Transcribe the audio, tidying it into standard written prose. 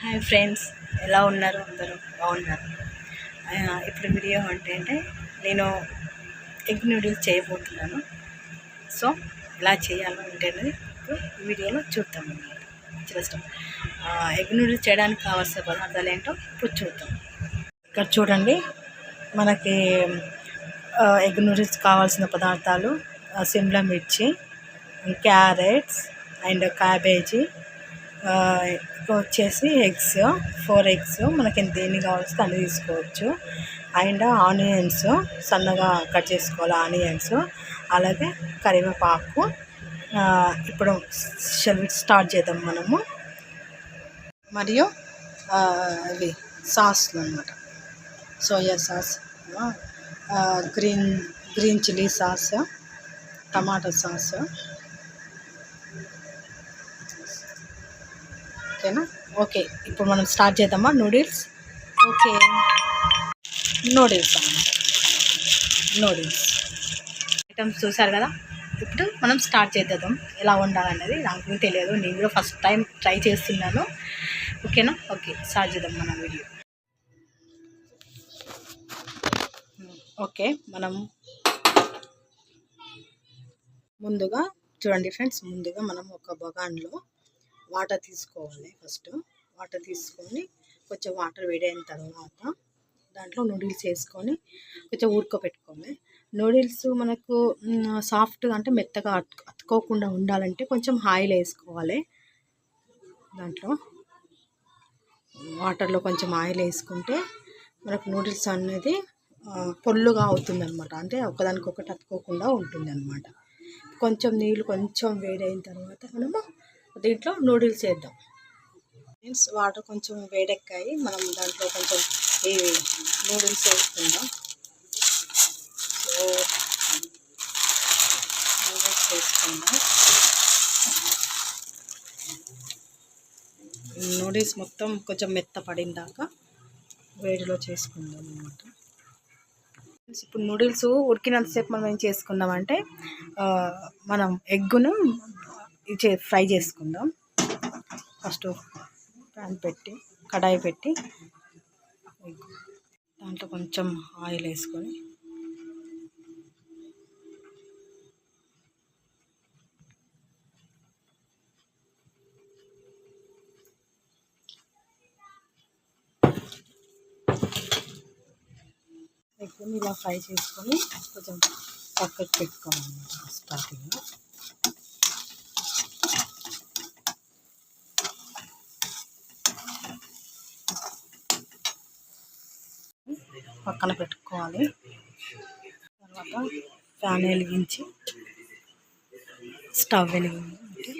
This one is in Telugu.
హాయ్ ఫ్రెండ్స్, ఎలా ఉన్నారు? అందరూ బాగున్నారు. ఇప్పుడు వీడియో అంటే నేను ఎగ్ నూడిల్స్ చేయబోతున్నాను. సో ఎలా చేయాలో ఏంటనేది ఇప్పుడు ఈ వీడియోలో చూద్దాం అన్నమాట. జస్ట్ ఎగ్ నూడిల్స్ చేయడానికి కావాల్సిన పదార్థాలు ఏంటో ఇప్పుడు చూద్దాం. ఇక్కడ చూడండి, మనకి ఎగ్ నూడిల్స్ కావాల్సిన పదార్థాలు సిమ్లా మిర్చి, క్యారెట్స్ అండ్ క్యాబేజీ, వచ్చేసి ఎగ్స్ 4 ఎగ్స్ మనకి దేన్ని కావాల్సి అన్ని తీసుకోవచ్చు. అండ్ ఆనియన్స్ సన్నగా కట్ చేసుకోవాలి. ఆనియన్స్ అలాగే కరివేపాకు. ఇప్పుడు స్టార్ట్ చేద్దాం మనము. మరియు ఇవి సాస్లు అన్నమాట. Soya sauce, green chilli sauce, టమాటా సాస్. ఓకేనా? ఓకే, ఇప్పుడు మనం స్టార్ట్ చేద్దామా నూడిల్స్. ఓకే, నూడిల్స్ ఐటమ్స్ చూసారు కదా. ఇప్పుడు మనం స్టార్ట్ చేద్దాం. ఎలా వండాలన్నది నాకు తెలియదు, నేను కూడా ఫస్ట్ టైం ట్రై చేస్తున్నాను. ఓకేనా? ఓకే, స్టార్ట్ చేద్దాం మన వీడియో. ఓకే, మనం ముందుగా చూడండి ఫ్రెండ్స్, ముందుగా మనం ఒక బగాన్లో వాటర్ తీసుకోవాలి. ఫస్ట్ వాటర్ తీసుకొని కొంచెం వాటర్ వేడైన తర్వాత దాంట్లో నూడిల్స్ వేసుకొని కొంచెం ఉడకపెట్టుకోవాలి. నూడిల్స్ మనకు సాఫ్ట్గా అంటే మెత్తగా అతుక్కోకుండా ఉండాలంటే కొంచెం ఆయిల్ వేసుకోవాలి. దాంట్లో వాటర్లో కొంచెం ఆయిల్ వేసుకుంటే మనకు నూడిల్స్ అనేది పొల్లుగా అవుతుంది అనమాట. అంటే ఒకదానికొకటి అతుక్కోకుండా ఉంటుంది అనమాట. కొంచెం నీళ్ళు కొంచెం వేడైన తర్వాత మనము దీంట్లో నూడిల్స్ వేద్దాం. మీన్స్ వాటర్ కొంచెం వేడెక్కాయి, మనం దాంట్లో కొంచెం ఈ నూడిల్స్ వేసుకుందాం. సో నూడిల్స్ వేసుకుందాం. నూడిల్స్ మొత్తం కొంచెం మెత్త పడిందాక వేడిలో చేసుకుందాం అన్నమాట. ఇప్పుడు నూడిల్స్ ఉడికినంతసేపు మనం ఏం చేసుకుందామంటే మనం ఎగ్గును ఫ్రై చేసుకుందాం. ఫస్ట్ ప్యాన్ పెట్టి కడాయి పెట్టి దాంట్లో కొంచెం ఆయిల్ వేసుకొని ఎగ్గుని ఇలా ఫ్రై చేసుకొని కొంచెం పక్కకు పెట్టుకోవాలన్నమాట. స్టార్టింగ్లో పక్కన పెట్టుకోవాలి. తర్వాత ఫ్యాన్ వెలిగించి స్టవ్ వెలిగించి